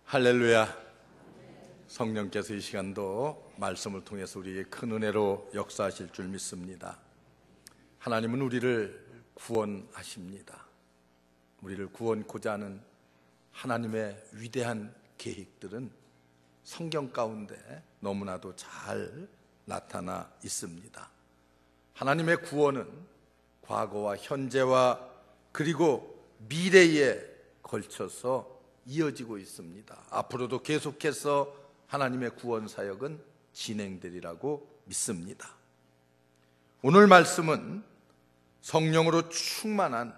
할렐루야. 성령께서 이 시간도 말씀을 통해서 우리에게 큰 은혜로 역사하실 줄 믿습니다. 하나님은 우리를 구원하십니다. 우리를 구원코자 하는 하나님의 위대한 계획들은 성경 가운데 너무나도 잘 나타나 있습니다. 하나님의 구원은 과거와 현재와 그리고 미래에 걸쳐서 이어지고 있습니다. 앞으로도 계속해서 하나님의 구원 사역은 진행되리라고 믿습니다. 오늘 말씀은 성령으로 충만한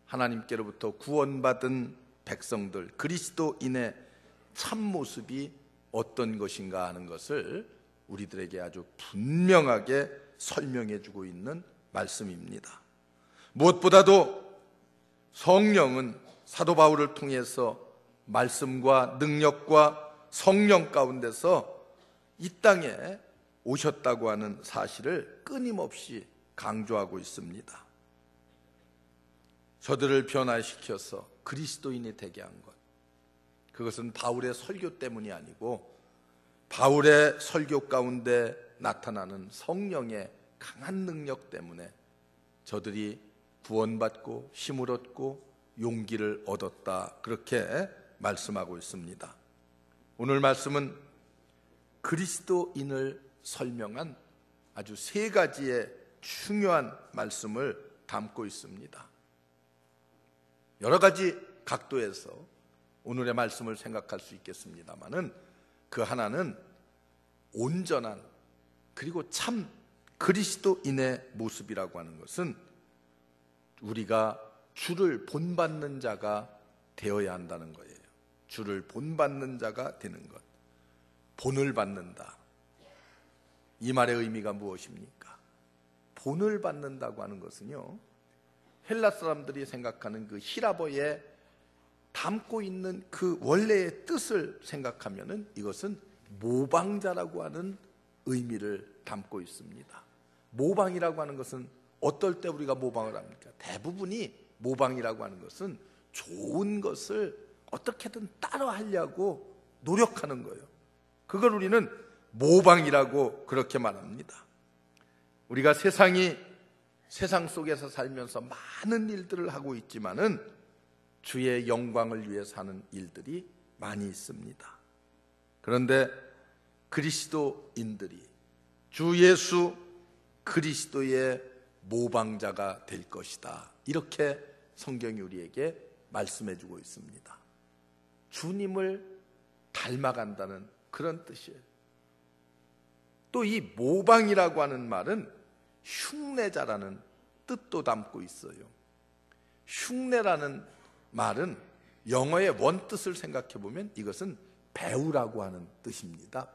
하나님께로부터 구원받은 백성들, 그리스도인의 참모습이 어떤 것인가 하는 것을 우리들에게 아주 분명하게 설명해 주고 있는 말씀입니다. 무엇보다도 성령은 사도 바울을 통해서 말씀과 능력과 성령 가운데서 이 땅에 오셨다고 하는 사실을 끊임없이 강조하고 있습니다. 저들을 변화시켜서 그리스도인이 되게 한 것, 그것은 바울의 설교 때문이 아니고 바울의 설교 가운데 나타나는 성령의 강한 능력 때문에 저들이 구원받고 힘을 얻고 용기를 얻었다, 그렇게 말씀하고 있습니다. 오늘 말씀은 그리스도인을 설명한 아주 세 가지의 중요한 말씀을 담고 있습니다. 여러 가지 각도에서 오늘의 말씀을 생각할 수 있겠습니다만은 그 하나는 온전한 그리고 참 그리스도인의 모습이라고 하는 것은 우리가 주를 본받는 자가 되어야 한다는 거예요. 주를 본받는 자가 되는 것, 본을 받는다. 이 말의 의미가 무엇입니까? 본을 받는다고 하는 것은요, 헬라 사람들이 생각하는 그 히라보에 담고 있는 그 원래의 뜻을 생각하면은 이것은 모방자라고 하는 의미를 담고 있습니다. 모방이라고 하는 것은 어떨 때 우리가 모방을 합니까? 대부분이 모방이라고 하는 것은 좋은 것을 어떻게든 따라하려고 노력하는 거예요. 그걸 우리는 모방이라고 그렇게 말합니다. 우리가 세상 속에서 살면서 많은 일들을 하고 있지만은 주의 영광을 위해서 하는 일들이 많이 있습니다. 그런데 그리스도인들이 주 예수 그리스도의 모방자가 될 것이다, 이렇게 성경이 우리에게 말씀해 주고 있습니다. 주님을 닮아간다는 그런 뜻이에요. 또 이 모방이라고 하는 말은 흉내자라는 뜻도 담고 있어요. 흉내라는 말은 영어의 원뜻을 생각해 보면 이것은 배우라고 하는 뜻입니다.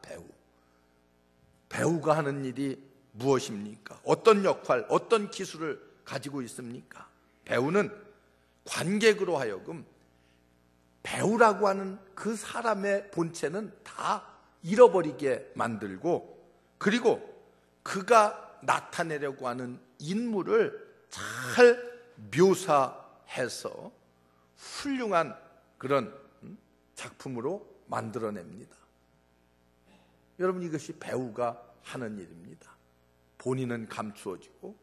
배우가 하는 일이 무엇입니까? 어떤 역할, 어떤 기술을 가지고 있습니까? 배우는 관객으로 하여금 배우라고 하는 그 사람의 본체는 다 잃어버리게 만들고, 그리고 그가 나타내려고 하는 인물을 잘 묘사해서 훌륭한 그런 작품으로 만들어냅니다. 여러분, 이것이 배우가 하는 일입니다. 본인은 감추어지고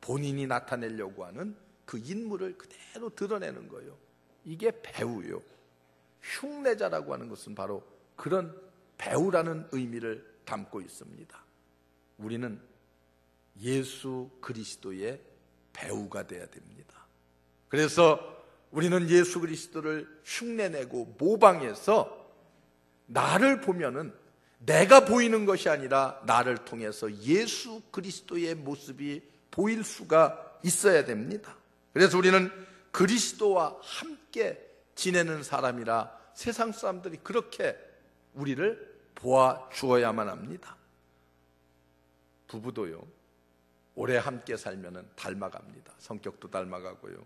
본인이 나타내려고 하는 그 인물을 그대로 드러내는 거예요. 이게 배우요. 흉내자라고 하는 것은 바로 그런 배우라는 의미를 담고 있습니다. 우리는 예수 그리스도의 배우가 되어야 됩니다. 그래서 우리는 예수 그리스도를 흉내내고 모방해서 나를 보면은 내가 보이는 것이 아니라 나를 통해서 예수 그리스도의 모습이 보일 수가 있어야 됩니다. 그래서 우리는 그리스도와 함께 지내는 사람이라 세상 사람들이 그렇게 우리를 보아주어야만 합니다. 부부도요, 오래 함께 살면은 닮아갑니다. 성격도 닮아가고요,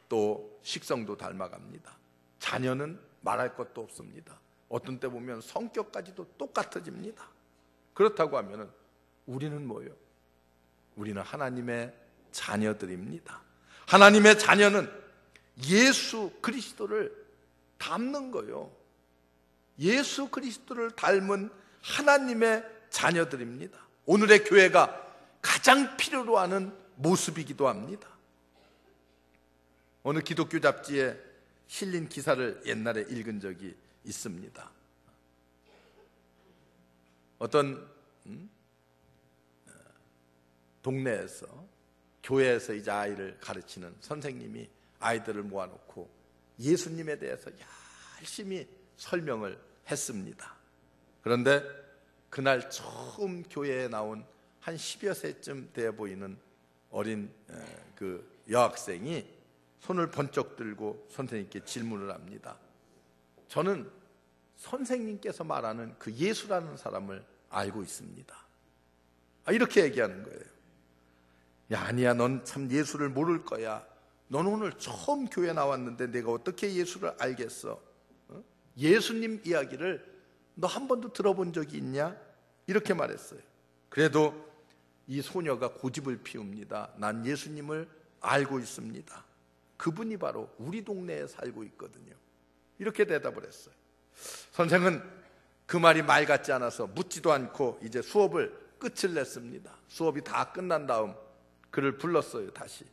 또 식성도 닮아갑니다. 자녀는 말할 것도 없습니다. 어떤 때 보면 성격까지도 똑같아집니다. 그렇다고 하면은 우리는 뭐예요? 우리는 하나님의 자녀들입니다. 하나님의 자녀는 예수 그리스도를 닮는 거예요. 예수 그리스도를 닮은 하나님의 자녀들입니다. 오늘의 교회가 가장 필요로 하는 모습이기도 합니다. 어느 기독교 잡지에 실린 기사를 옛날에 읽은 적이 있습니다. 어떤 동네에서, 교회에서 이제 아이를 가르치는 선생님이 아이들을 모아놓고 예수님에 대해서 열심히 설명을 했습니다. 그런데 그날 처음 교회에 나온 한 10여 세쯤 돼 보이는 어린 그 여학생이 손을 번쩍 들고 선생님께 질문을 합니다. 저는 선생님께서 말하는 그 예수라는 사람을 알고 있습니다. 이렇게 얘기하는 거예요. 야, 아니야, 넌 참 예수를 모를 거야. 넌 오늘 처음 교회 나왔는데 내가 어떻게 예수를 알겠어? 예수님 이야기를 너 한 번도 들어본 적이 있냐? 이렇게 말했어요. 그래도 이 소녀가 고집을 피웁니다. 난 예수님을 알고 있습니다. 그분이 바로 우리 동네에 살고 있거든요. 이렇게 대답을 했어요. 선생은 그 말이 말 같지 않아서 묻지도 않고 이제 수업을 끝을 냈습니다. 수업이 다 끝난 다음 그를 불렀어요. 다시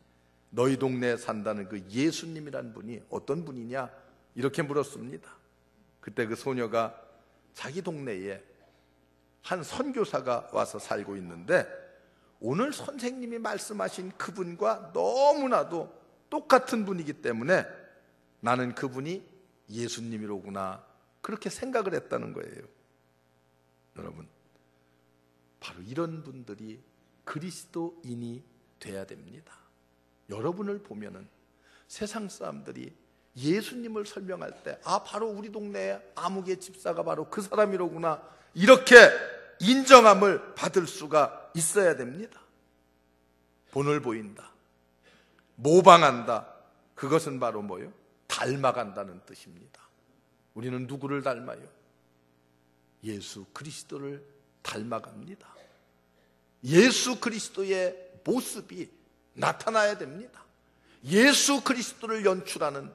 너희 동네에 산다는 그 예수님이란 분이 어떤 분이냐? 이렇게 물었습니다. 그때 그 소녀가 자기 동네에 한 선교사가 와서 살고 있는데 오늘 선생님이 말씀하신 그분과 너무나도 똑같은 분이기 때문에 나는 그분이 예수님이로구나, 그렇게 생각을 했다는 거예요. 여러분, 바로 이런 분들이 그리스도인이 돼야 됩니다. 여러분을 보면은 세상 사람들이 예수님을 설명할 때 바로 우리 동네에 아무개 집사가 바로 그 사람이로구나, 이렇게 인정함을 받을 수가 있어야 됩니다. 본을 보인다, 모방한다, 그것은 바로 뭐예요? 닮아간다는 뜻입니다. 우리는 누구를 닮아요? 예수 그리스도를 닮아갑니다. 예수 그리스도의 모습이 나타나야 됩니다. 예수 그리스도를 연출하는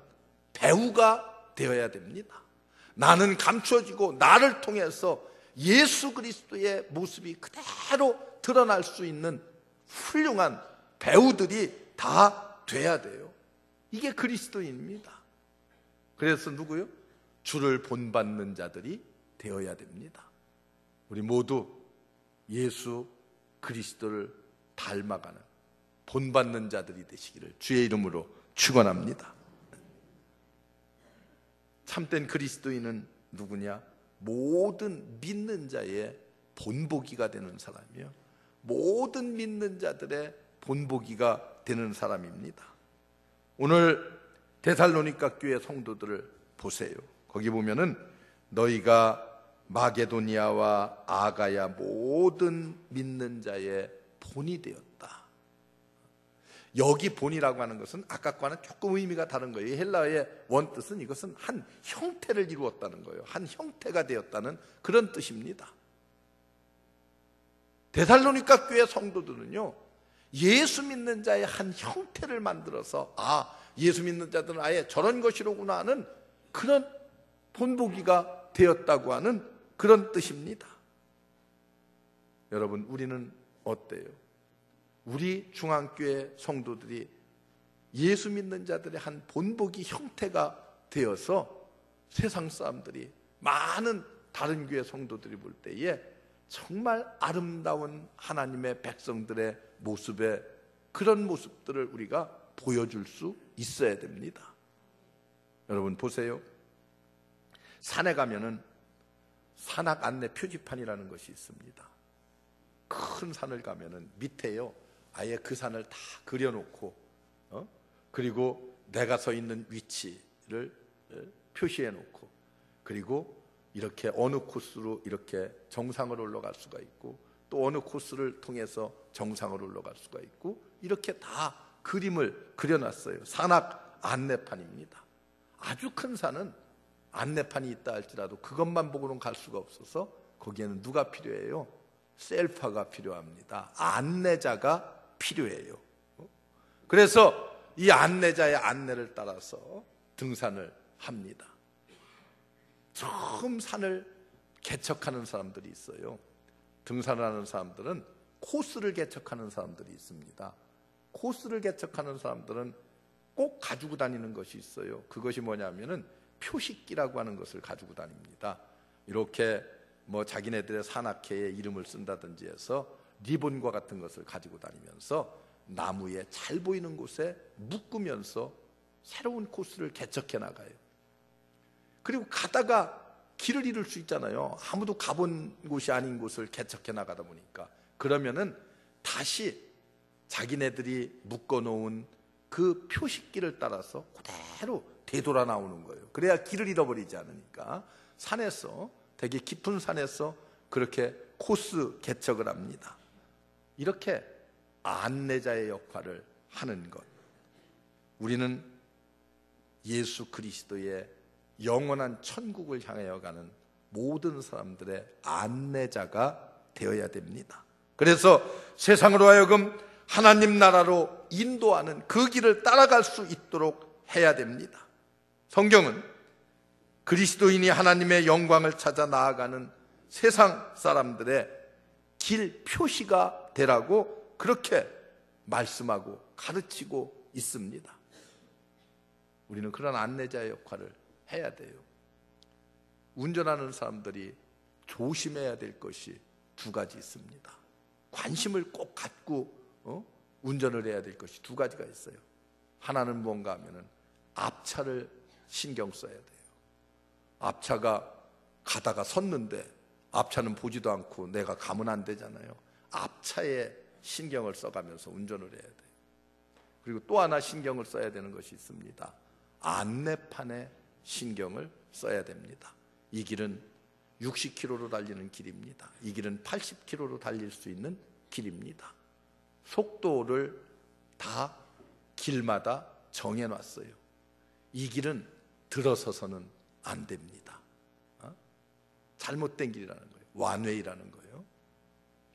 배우가 되어야 됩니다. 나는 감춰지고 나를 통해서 예수 그리스도의 모습이 그대로 드러날 수 있는 훌륭한 배우들이 다 돼야 돼요. 이게 그리스도인입니다. 그래서 누구요? 주를 본받는 자들이 되어야 됩니다. 우리 모두 예수 그리스도를 닮아가는 본받는 자들이 되시기를 주의 이름으로 축원합니다. 참된 그리스도인은 누구냐? 모든 믿는 자의 본보기가 되는 사람이요, 모든 믿는 자들의 본보기가 되는 사람입니다. 오늘 데살로니가 교회 성도들을 보세요. 거기 보면은 너희가 마게도니아와 아가야 모든 믿는 자의 본이 되었다. 여기 본이라고 하는 것은 아까와는 조금 의미가 다른 거예요. 헬라어의 원뜻은 이것은 한 형태를 이루었다는 거예요. 한 형태가 되었다는 그런 뜻입니다. 데살로니가 교회 성도들은요, 예수 믿는 자의 한 형태를 만들어서 예수 믿는 자들은 아예 저런 것이로구나 하는 그런 본보기가 되었다고 하는 그런 뜻입니다. 여러분, 우리는 어때요? 우리 중앙교회 성도들이 예수 믿는 자들의 한 본보기 형태가 되어서 세상 사람들이, 많은 다른 교회 성도들이 볼 때에 정말 아름다운 하나님의 백성들의 모습에 그런 모습들을 우리가 보여줄 수 있어야 됩니다. 여러분 보세요. 산에 가면은 산악 안내 표지판이라는 것이 있습니다. 큰 산을 가면은 밑에요, 아예 그 산을 다 그려놓고 그리고 내가 서 있는 위치를 표시해 놓고, 그리고 이렇게 어느 코스로 이렇게 정상으로 올라갈 수가 있고, 또 어느 코스를 통해서 정상으로 올라갈 수가 있고, 이렇게 다 그림을 그려놨어요. 산악 안내판입니다. 아주 큰 산은 안내판이 있다 할지라도 그것만 보고는 갈 수가 없어서 거기에는 누가 필요해요? 셀파가 필요합니다. 안내자가 필요해요. 그래서 이 안내자의 안내를 따라서 등산을 합니다. 처음 산을 개척하는 사람들이 있어요. 등산하는 사람들은 코스를 개척하는 사람들이 있습니다. 코스를 개척하는 사람들은 꼭 가지고 다니는 것이 있어요. 그것이 뭐냐면은 표식기라고 하는 것을 가지고 다닙니다. 이렇게 뭐 자기네들의 산악회에 이름을 쓴다든지 해서 리본과 같은 것을 가지고 다니면서 나무에 잘 보이는 곳에 묶으면서 새로운 코스를 개척해 나가요. 그리고 가다가 길을 잃을 수 있잖아요. 아무도 가본 곳이 아닌 곳을 개척해 나가다 보니까. 그러면은 다시 자기네들이 묶어놓은 그 표식길을 따라서 그대로 되돌아 나오는 거예요. 그래야 길을 잃어버리지 않으니까. 산에서, 되게 깊은 산에서 그렇게 코스 개척을 합니다. 이렇게 안내자의 역할을 하는 것. 우리는 예수 그리스도의 영원한 천국을 향하여 가는 모든 사람들의 안내자가 되어야 됩니다. 그래서 세상으로 하여금 하나님 나라로 인도하는 그 길을 따라갈 수 있도록 해야 됩니다. 성경은 그리스도인이 하나님의 영광을 찾아 나아가는 세상 사람들의 길 표시가 되라고 그렇게 말씀하고 가르치고 있습니다. 우리는 그런 안내자의 역할을 해야 돼요. 운전하는 사람들이 조심해야 될 것이 두 가지 있습니다. 관심을 꼭 갖고 운전을 해야 될 것이 두 가지가 있어요. 하나는 뭔가 하면은 앞차를 신경 써야 돼요. 앞차가 가다가 섰는데 앞차는 보지도 않고 내가 가면 안 되잖아요. 앞차에 신경을 써가면서 운전을 해야 돼요. 그리고 또 하나 신경을 써야 되는 것이 있습니다. 안내판에 신경을 써야 됩니다. 이 길은 60km로 달리는 길입니다. 이 길은 80km로 달릴 수 있는 길입니다. 속도를 다 길마다 정해놨어요. 이 길은 들어서서는 안 됩니다. 잘못된 길이라는 거예요. 완웨이라는 거예요.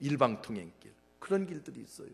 일방통행길, 그런 길들이 있어요.